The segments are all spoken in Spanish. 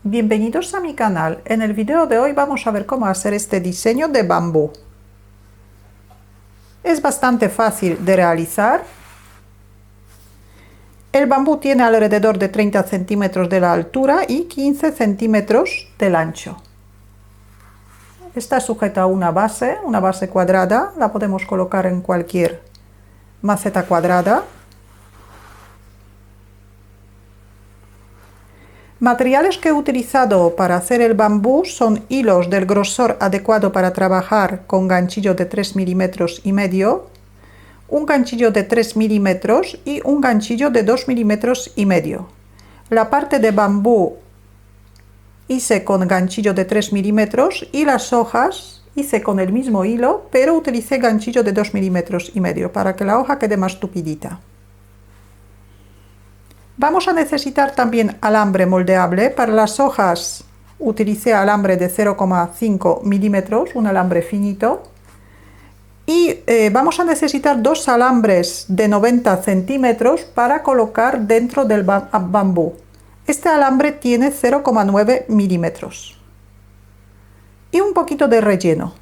Bienvenidos a mi canal. En el video de hoy vamos a ver cómo hacer este diseño de bambú. Es bastante fácil de realizar. El bambú tiene alrededor de 30 centímetros de la altura y 15 centímetros del ancho. Está sujeta a una base cuadrada. La podemos colocar en cualquier maceta cuadrada. Materiales que he utilizado para hacer el bambú son hilos del grosor adecuado para trabajar con ganchillo de 3,5 milímetros, un ganchillo de 3 milímetros y un ganchillo de 2,5 milímetros. La parte de bambú hice con ganchillo de 3 milímetros y las hojas hice con el mismo hilo, pero utilicé ganchillo de 2,5 milímetros para que la hoja quede más tupidita. Vamos a necesitar también alambre moldeable. Para las hojas utilicé alambre de 0,5 milímetros, un alambre finito. Y vamos a necesitar dos alambres de 90 centímetros para colocar dentro del bambú. Este alambre tiene 0,9 milímetros. Y un poquito de relleno.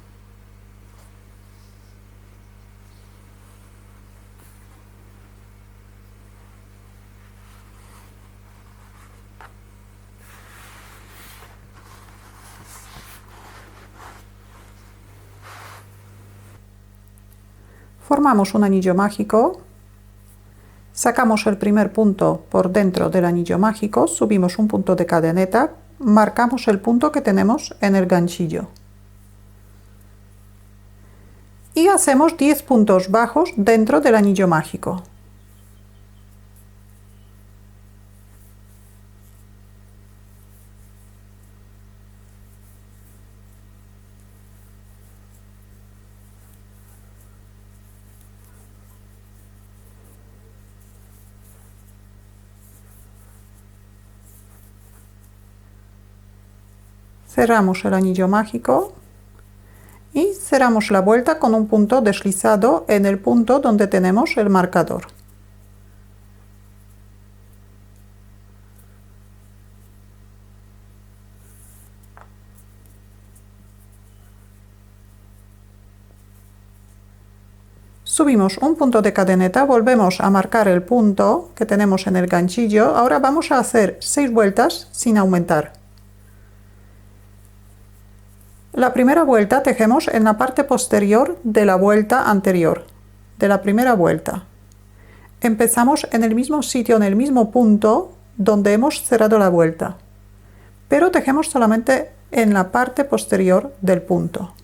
Formamos un anillo mágico, sacamos el primer punto por dentro del anillo mágico, subimos un punto de cadeneta, marcamos el punto que tenemos en el ganchillo y hacemos 10 puntos bajos dentro del anillo mágico. Cerramos el anillo mágico y cerramos la vuelta con un punto deslizado en el punto donde tenemos el marcador. Subimos un punto de cadeneta, volvemos a marcar el punto que tenemos en el ganchillo. Ahora vamos a hacer 6 vueltas sin aumentar. La primera vuelta tejemos en la parte posterior de la vuelta anterior, de la primera vuelta. Empezamos en el mismo sitio, en el mismo punto donde hemos cerrado la vuelta, pero tejemos solamente en la parte posterior del punto.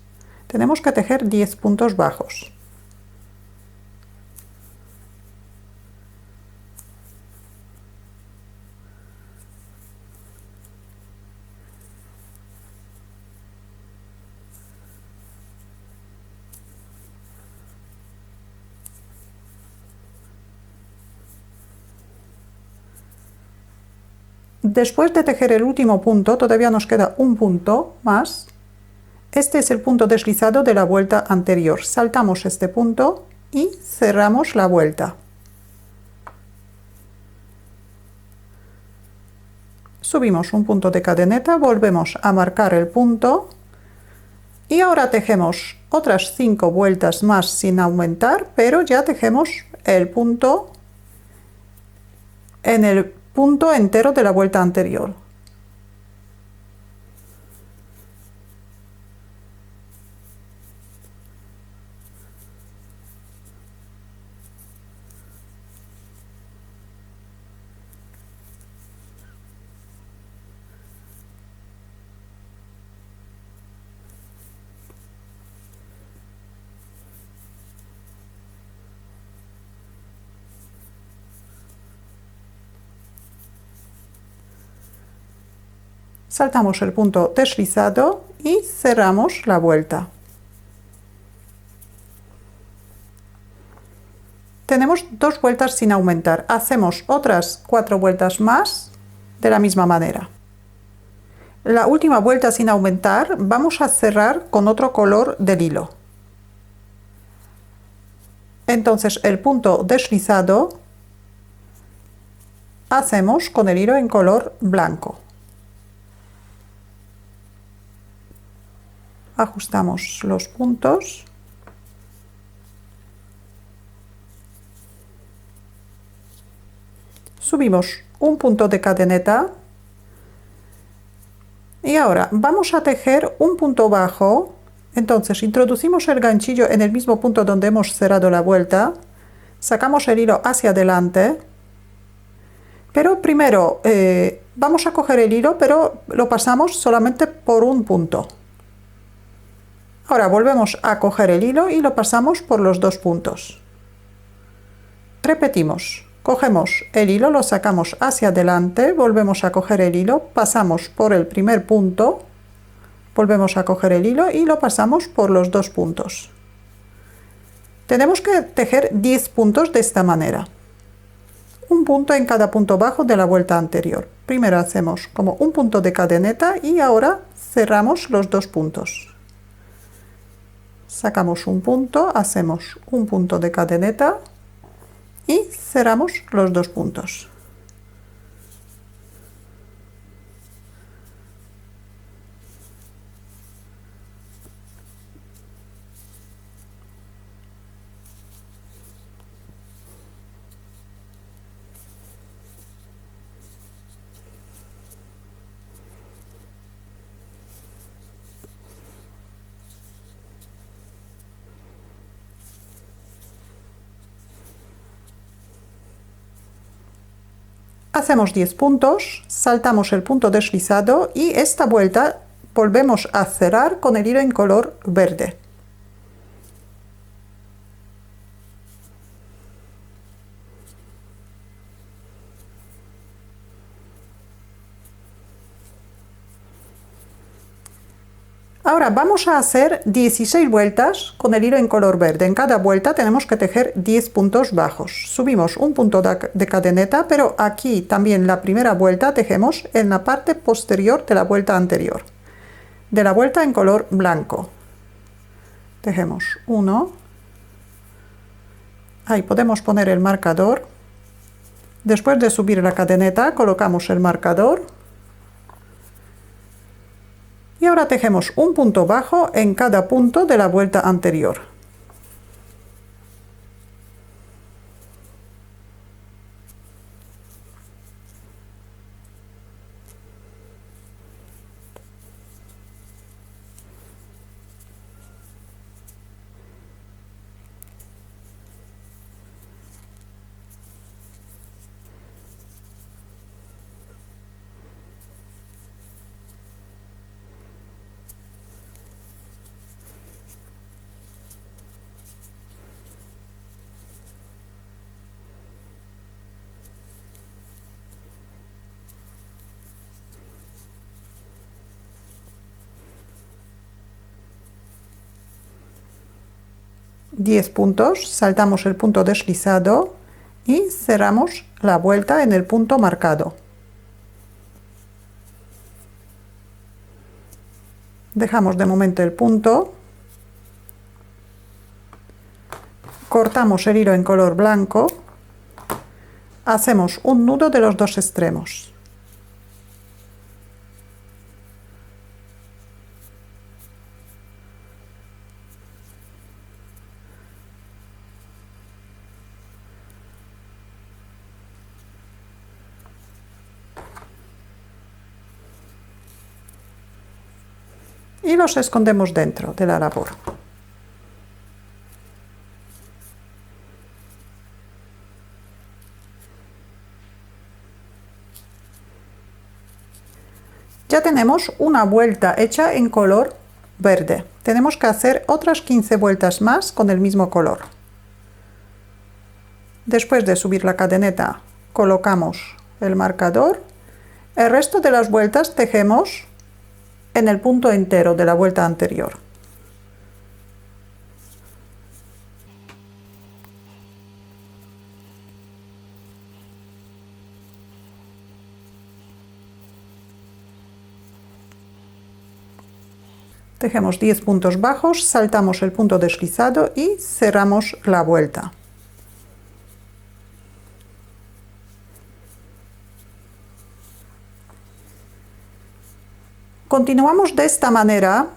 Tenemos que tejer 10 puntos bajos. Después de tejer el último punto, todavía nos queda un punto más. Este es el punto deslizado de la vuelta anterior. Saltamos este punto y cerramos la vuelta. Subimos un punto de cadeneta, volvemos a marcar el punto y ahora tejemos otras 5 vueltas más sin aumentar, pero ya tejemos el punto en el punto entero de la vuelta anterior. Saltamos el punto deslizado y cerramos la vuelta. Tenemos 2 vueltas sin aumentar. Hacemos otras 4 vueltas más de la misma manera. La última vuelta sin aumentar vamos a cerrar con otro color del hilo. Entonces el punto deslizado hacemos con el hilo en color blanco. Ajustamos los puntos. Subimos un punto de cadeneta. Y ahora vamos a tejer un punto bajo. Entonces introducimos el ganchillo en el mismo punto donde hemos cerrado la vuelta. Sacamos el hilo hacia adelante. Pero primero vamos a coger el hilo, pero lo pasamos solamente por un punto. Ahora volvemos a coger el hilo y lo pasamos por los dos puntos. Repetimos. Cogemos el hilo, lo sacamos hacia adelante, volvemos a coger el hilo, pasamos por el primer punto, volvemos a coger el hilo y lo pasamos por los dos puntos. Tenemos que tejer 10 puntos de esta manera. Un punto en cada punto bajo de la vuelta anterior. Primero hacemos como un punto de cadeneta y ahora cerramos los dos puntos. Sacamos un punto, hacemos un punto de cadeneta y cerramos los dos puntos. Hacemos 10 puntos, saltamos el punto deslizado y esta vuelta volvemos a cerrar con el hilo en color verde. Ahora vamos a hacer 16 vueltas con el hilo en color verde. En cada vuelta tenemos que tejer 10 puntos bajos. Subimos un punto de cadeneta, pero aquí también la primera vuelta tejemos en la parte posterior de la vuelta anterior. De la vuelta en color blanco. Tejemos 1. Ahí podemos poner el marcador. Después de subir la cadeneta colocamos el marcador. Y ahora tejemos un punto bajo en cada punto de la vuelta anterior. Diez puntos, saltamos el punto deslizado y cerramos la vuelta en el punto marcado. Dejamos de momento el punto, cortamos el hilo en color blanco, hacemos un nudo de los dos extremos. Y los escondemos dentro de la labor. Ya tenemos una vuelta hecha en color verde. Tenemos que hacer otras 15 vueltas más con el mismo color. Después de subir la cadeneta, colocamos el marcador. El resto de las vueltas tejemos en el punto entero de la vuelta anterior. Tejemos 10 puntos bajos, saltamos el punto deslizado y cerramos la vuelta. Continuamos de esta manera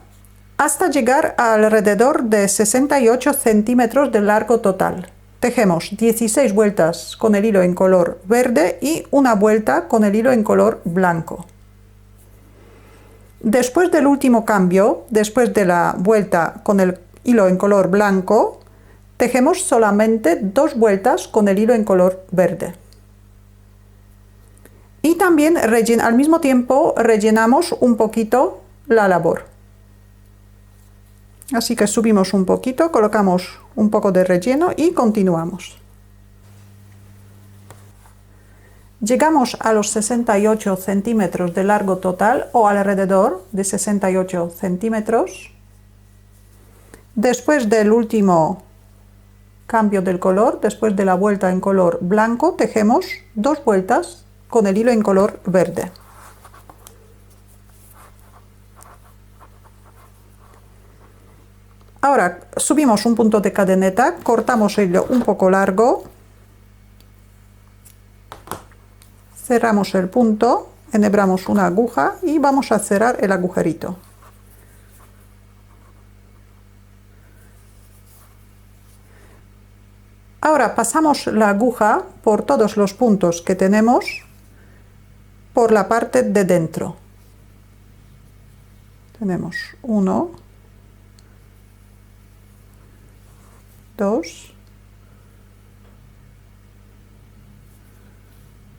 hasta llegar a alrededor de 68 centímetros de largo total. Tejemos 16 vueltas con el hilo en color verde y una vuelta con el hilo en color blanco. Después del último cambio, después de la vuelta con el hilo en color blanco, tejemos solamente 2 vueltas con el hilo en color verde. Y también al mismo tiempo rellenamos un poquito la labor. Así que subimos un poquito, colocamos un poco de relleno y continuamos. Llegamos a los 68 centímetros de largo total, o alrededor de 68 centímetros. Después del último cambio del color, después de la vuelta en color blanco, tejemos 2 vueltas con el hilo en color verde. Ahora subimos un punto de cadeneta, cortamos el hilo un poco largo, cerramos el punto, enhebramos una aguja y vamos a cerrar el agujerito. Ahora pasamos la aguja por todos los puntos que tenemos por la parte de dentro. Tenemos 1, 2,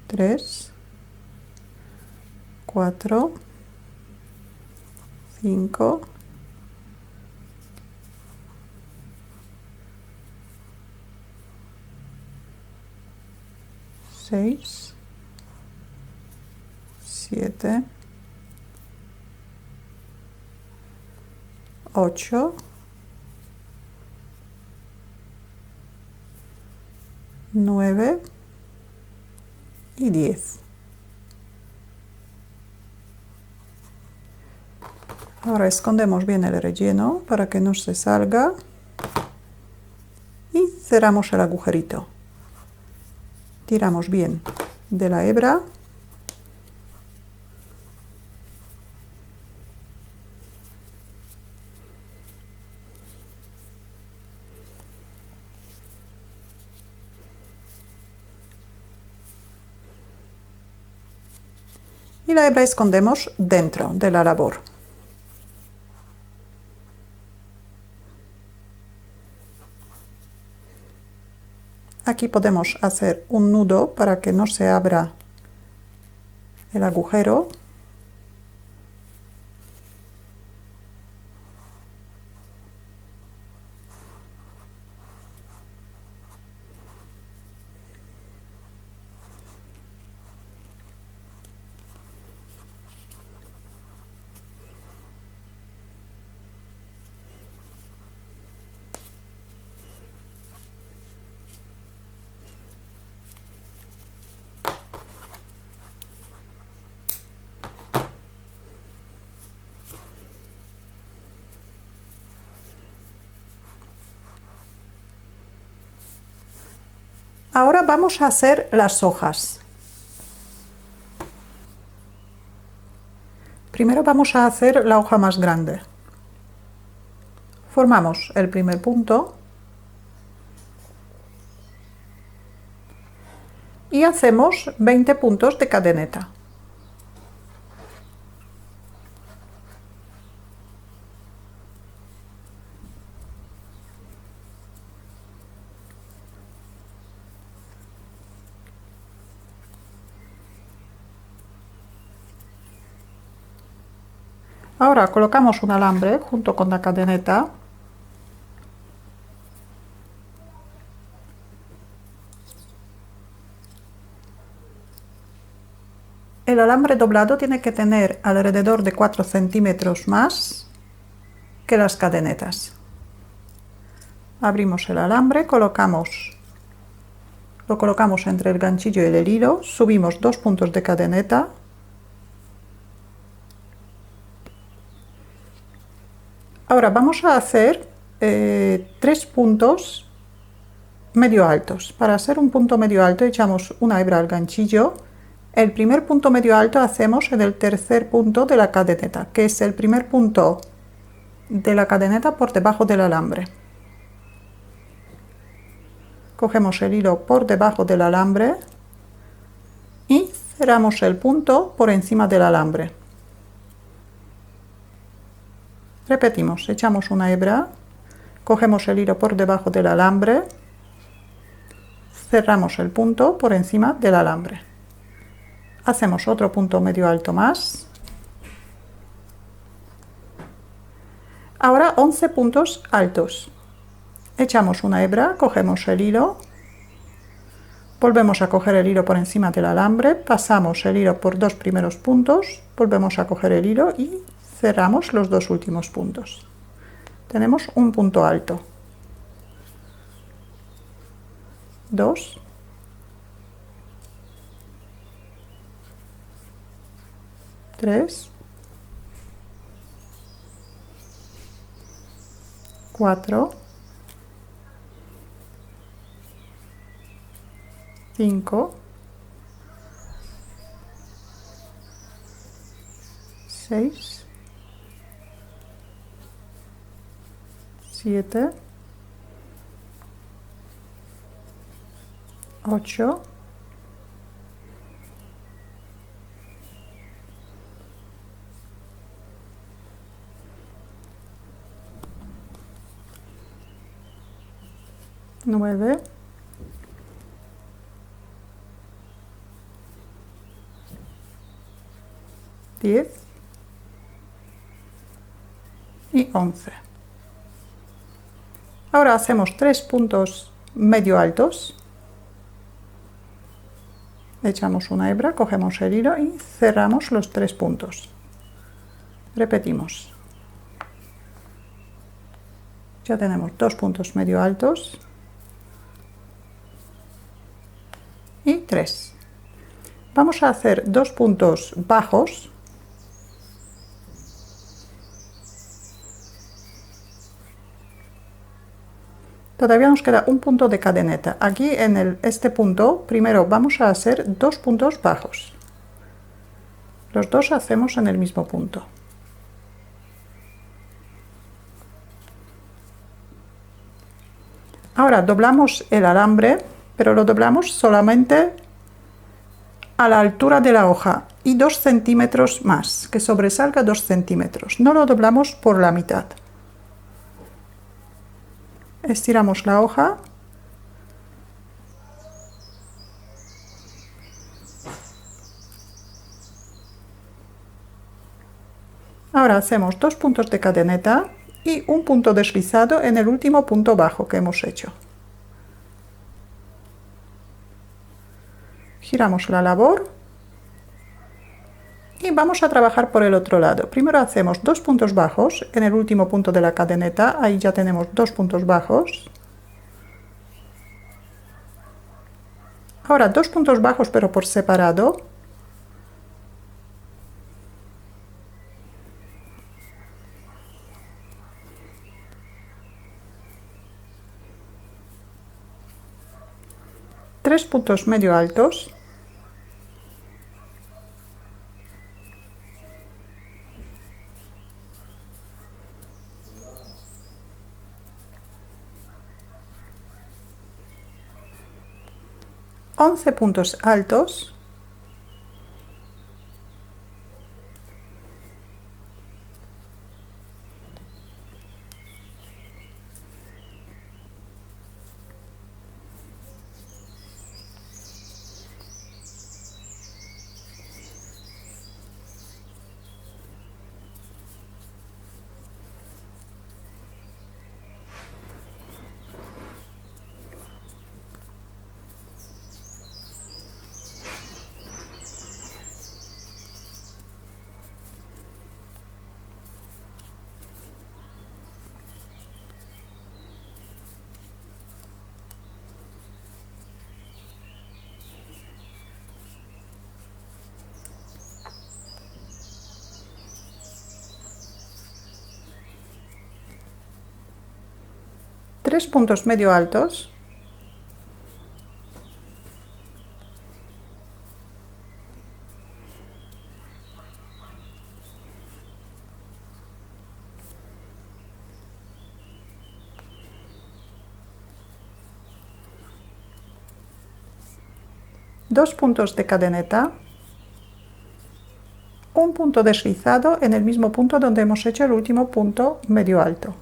3, 4, 5, 6, 7, 8, 9 y 10. Ahora escondemos bien el relleno para que no se salga y cerramos el agujerito. Tiramos bien de la hebra . Y la hebra escondemos dentro de la labor. Aquí podemos hacer un nudo para que no se abra el agujero. Ahora vamos a hacer las hojas. Primero vamos a hacer la hoja más grande. Formamos el primer punto y hacemos 20 puntos de cadeneta. Ahora colocamos un alambre junto con la cadeneta . El alambre doblado tiene que tener alrededor de 4 centímetros más que las cadenetas. Abrimos el alambre, lo colocamos entre el ganchillo y el hilo, subimos 2 puntos de cadeneta . Ahora vamos a hacer 3 puntos medio altos. Para hacer un punto medio alto echamos una hebra al ganchillo. El primer punto medio alto hacemos en el tercer punto de la cadeneta, que es el primer punto de la cadeneta por debajo del alambre. Cogemos el hilo por debajo del alambre y cerramos el punto por encima del alambre. Repetimos, echamos una hebra, cogemos el hilo por debajo del alambre, cerramos el punto por encima del alambre. Hacemos otro punto medio alto más. Ahora 11 puntos altos. Echamos una hebra, cogemos el hilo, volvemos a coger el hilo por encima del alambre, pasamos el hilo por dos primeros puntos, volvemos a coger el hilo y cerramos los dos últimos puntos. Tenemos un punto alto. 2, 3, 4, 5, 6, 7, 8, 9, 10 y 11. Ahora hacemos 3 puntos medio altos. Echamos una hebra, cogemos el hilo y cerramos los 3 puntos. Repetimos. Ya tenemos 2 puntos medio altos y 3. Vamos a hacer 2 puntos bajos. Todavía nos queda un punto de cadeneta. Aquí en este punto, primero vamos a hacer 2 puntos bajos. Los dos hacemos en el mismo punto. Ahora doblamos el alambre, pero lo doblamos solamente a la altura de la hoja y 2 centímetros más, que sobresalga 2 centímetros. No lo doblamos por la mitad. Estiramos la hoja. Ahora hacemos 2 puntos de cadeneta y un punto deslizado en el último punto bajo que hemos hecho. Giramos la labor y vamos a trabajar por el otro lado. Primero hacemos 2 puntos bajos en el último punto de la cadeneta, ahí ya tenemos 2 puntos bajos. Ahora 2 puntos bajos pero por separado. Tres puntos medio altos. Once puntos altos. Tres puntos medio altos. 2 puntos de cadeneta, un punto deslizado en el mismo punto donde hemos hecho el último punto medio alto,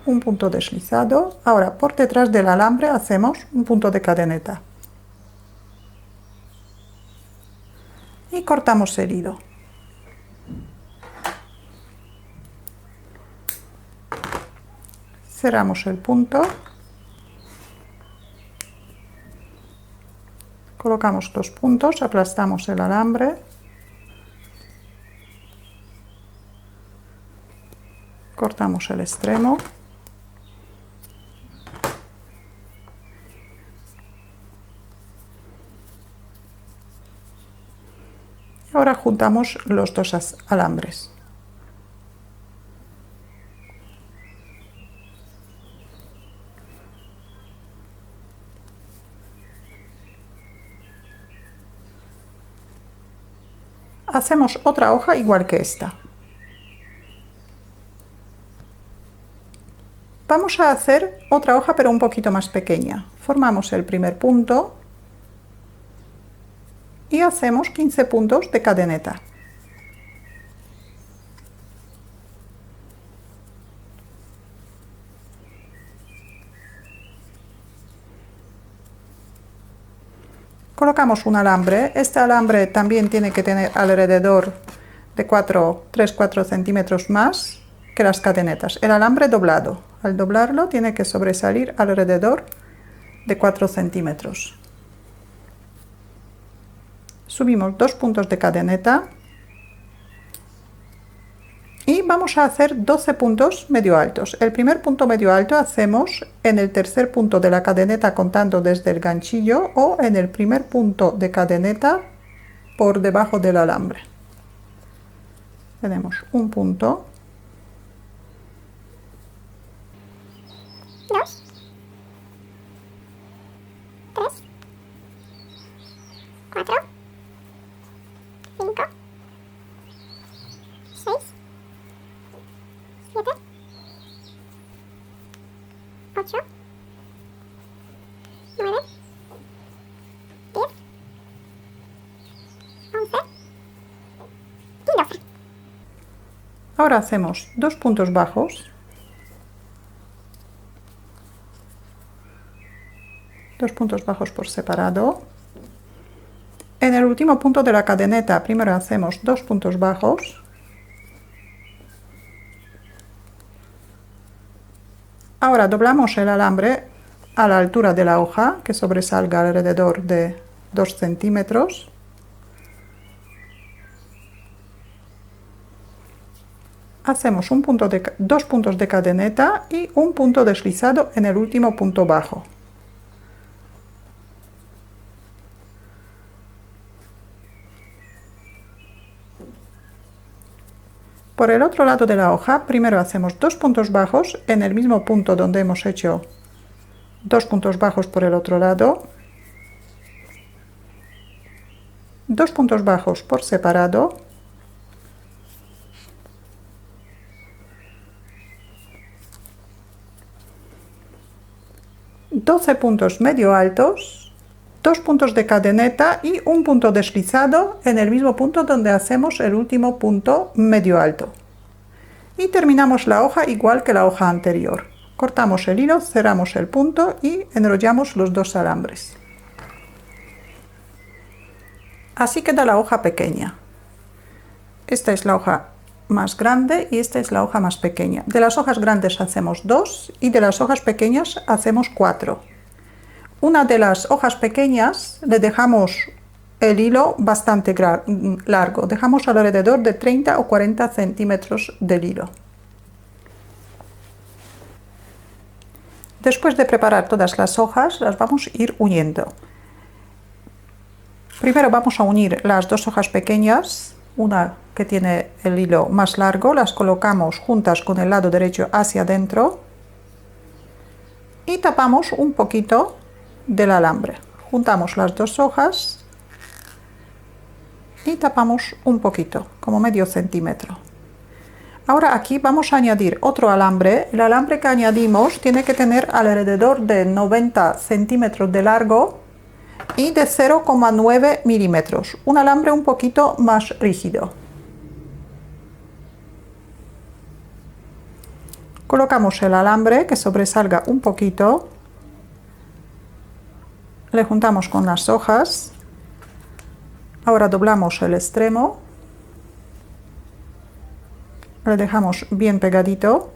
un punto deslizado. Ahora por detrás del alambre hacemos un punto de cadeneta y cortamos el hilo. Cerramos el punto, colocamos los puntos, aplastamos el alambre, cortamos el extremo y ahora juntamos los dos alambres. Hacemos otra hoja igual que esta. Vamos a hacer otra hoja pero un poquito más pequeña. Formamos el primer punto y hacemos 15 puntos de cadeneta. Colocamos un alambre. Este alambre también tiene que tener alrededor de 3-4 centímetros más que las cadenetas. El alambre doblado. Al doblarlo tiene que sobresalir alrededor de 4 centímetros. Subimos 2 puntos de cadeneta y vamos a hacer 12 puntos medio altos. El primer punto medio alto hacemos en el tercer punto de la cadeneta contando desde el ganchillo o en el primer punto de cadeneta por debajo del alambre. Tenemos un punto, 2, 3, 4, 5, 6, 7, 8, 9, 10, 11 y 12. ahora hacemos 2 puntos bajos, 2 puntos bajos por separado. En el último punto de la cadeneta primero hacemos 2 puntos bajos, ahora doblamos el alambre a la altura de la hoja, que sobresalga alrededor de 2 centímetros. Hacemos 2 puntos de cadeneta y un punto deslizado en el último punto bajo. Por el otro lado de la hoja, primero hacemos 2 puntos bajos en el mismo punto donde hemos hecho 2 puntos bajos por el otro lado, 2 puntos bajos por separado, ...12 puntos medio altos, 2 puntos de cadeneta y un punto deslizado en el mismo punto donde hacemos el último punto medio alto. Y terminamos la hoja igual que la hoja anterior. Cortamos el hilo, cerramos el punto y enrollamos los 2 alambres. Así queda la hoja pequeña. Esta es la hoja más grande y esta es la hoja más pequeña. De las hojas grandes hacemos 2 y de las hojas pequeñas hacemos 4. Una de las hojas pequeñas le dejamos el hilo bastante largo, dejamos alrededor de 30 o 40 centímetros del hilo. Después de preparar todas las hojas, las vamos a ir uniendo. Primero vamos a unir las 2 hojas pequeñas, una que tiene el hilo más largo, las colocamos juntas con el lado derecho hacia adentro y tapamos un poquito del alambre. Juntamos las 2 hojas y tapamos un poquito, como medio centímetro. Ahora aquí vamos a añadir otro alambre. El alambre que añadimos tiene que tener alrededor de 90 centímetros de largo y de 0,9 milímetros, un alambre un poquito más rígido. Colocamos el alambre que sobresalga un poquito, le juntamos con las hojas, ahora doblamos el extremo, le dejamos bien pegadito,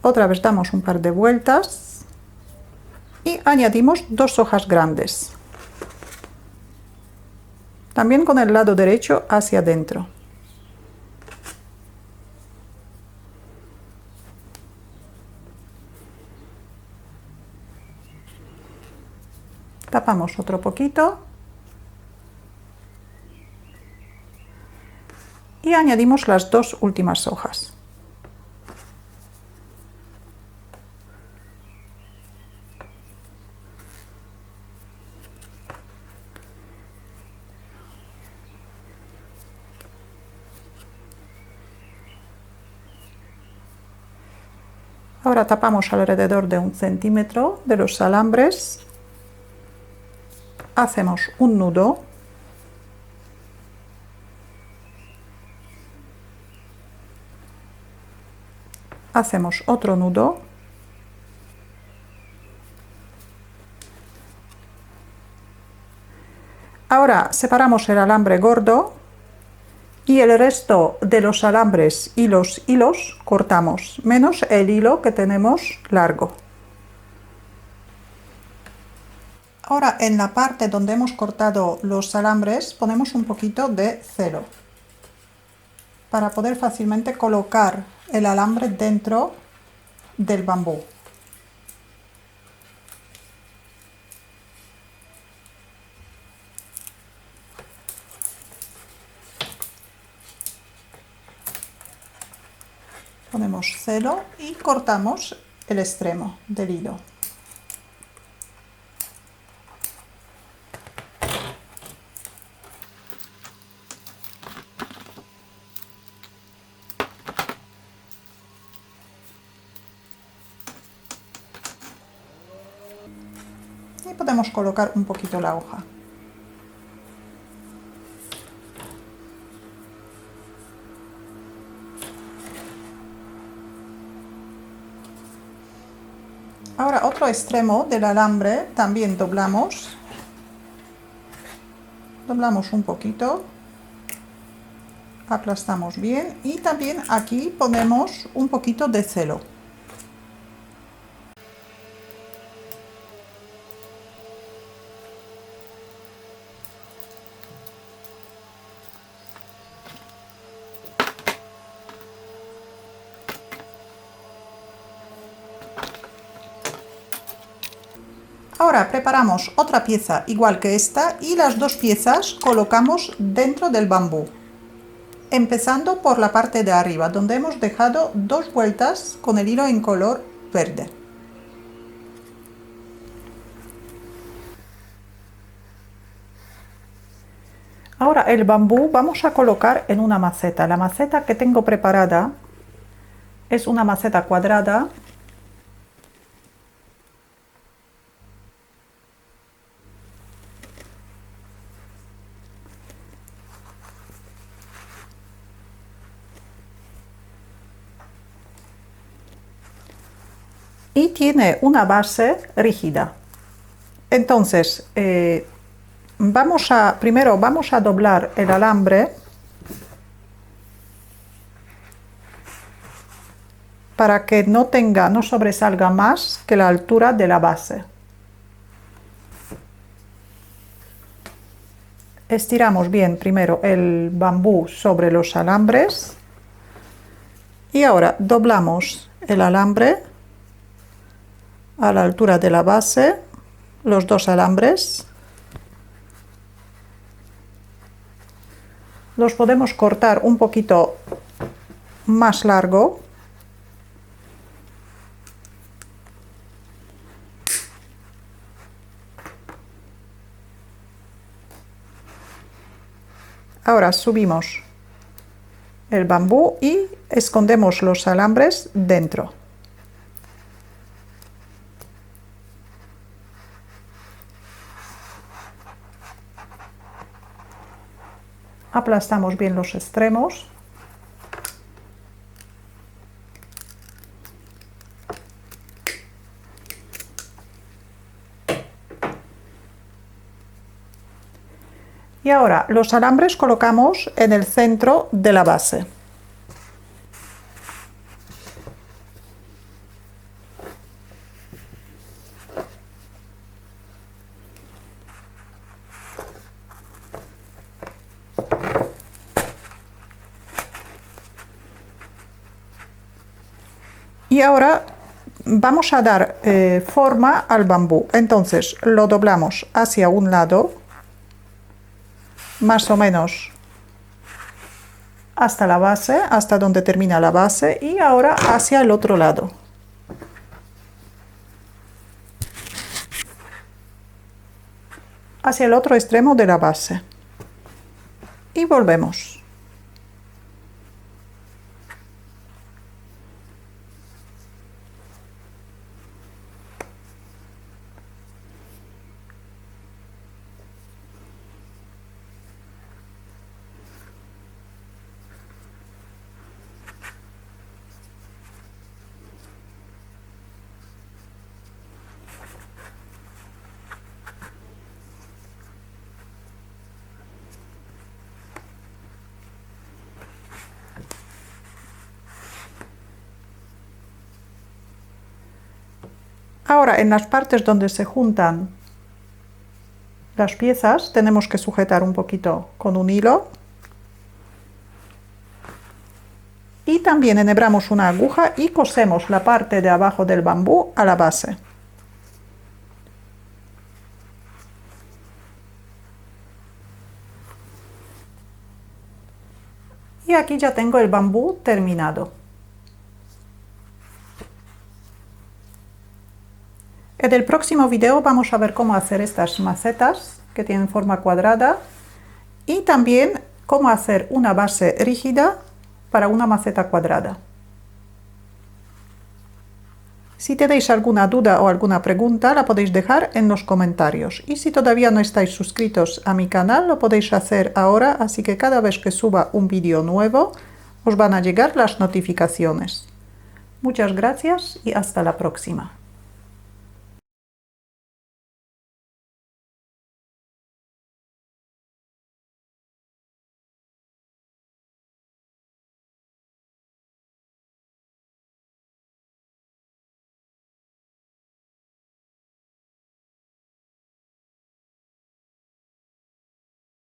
otra vez damos un par de vueltas y añadimos 2 hojas grandes, también con el lado derecho hacia adentro. Tapamos otro poquito y añadimos las 2 últimas hojas. Ahora tapamos alrededor de 1 centímetro de los alambres, hacemos un nudo, hacemos otro nudo, ahora separamos el alambre gordo y el resto de los alambres y los hilos cortamos, menos el hilo que tenemos largo. Ahora en la parte donde hemos cortado los alambres ponemos un poquito de celo para poder fácilmente colocar el alambre dentro del bambú. Ponemos celo y cortamos el extremo del hilo. Y podemos colocar un poquito la hoja. Ahora otro extremo del alambre también doblamos un poquito, aplastamos bien y también aquí ponemos un poquito de celo. Ahora preparamos otra pieza igual que esta y las 2 piezas colocamos dentro del bambú, empezando por la parte de arriba donde hemos dejado 2 vueltas con el hilo en color verde. Ahora el bambú vamos a colocar en una maceta. La maceta que tengo preparada es una maceta cuadrada. Y tiene una base rígida. Entonces, primero vamos a doblar el alambre para que no sobresalga más que la altura de la base. Estiramos bien primero el bambú sobre los alambres y ahora doblamos el alambre a la altura de la base, los 2 alambres. Los podemos cortar un poquito más largo. Ahora subimos el bambú y escondemos los alambres dentro. Aplastamos bien los extremos. Y ahora los alambres colocamos en el centro de la base. Y ahora vamos a dar forma al bambú. Entonces lo doblamos hacia un lado, más o menos hasta la base, hasta donde termina la base, y ahora hacia el otro lado. Hacia el otro extremo de la base. Y volvemos. Ahora, en las partes donde se juntan las piezas, tenemos que sujetar un poquito con un hilo. Y también enhebramos una aguja y cosemos la parte de abajo del bambú a la base. Y aquí ya tengo el bambú terminado. En el próximo video vamos a ver cómo hacer estas macetas que tienen forma cuadrada y también cómo hacer una base rígida para una maceta cuadrada. Si tenéis alguna duda o alguna pregunta, la podéis dejar en los comentarios. Y si todavía no estáis suscritos a mi canal, lo podéis hacer ahora, así que cada vez que suba un vídeo nuevo, os van a llegar las notificaciones. Muchas gracias y hasta la próxima.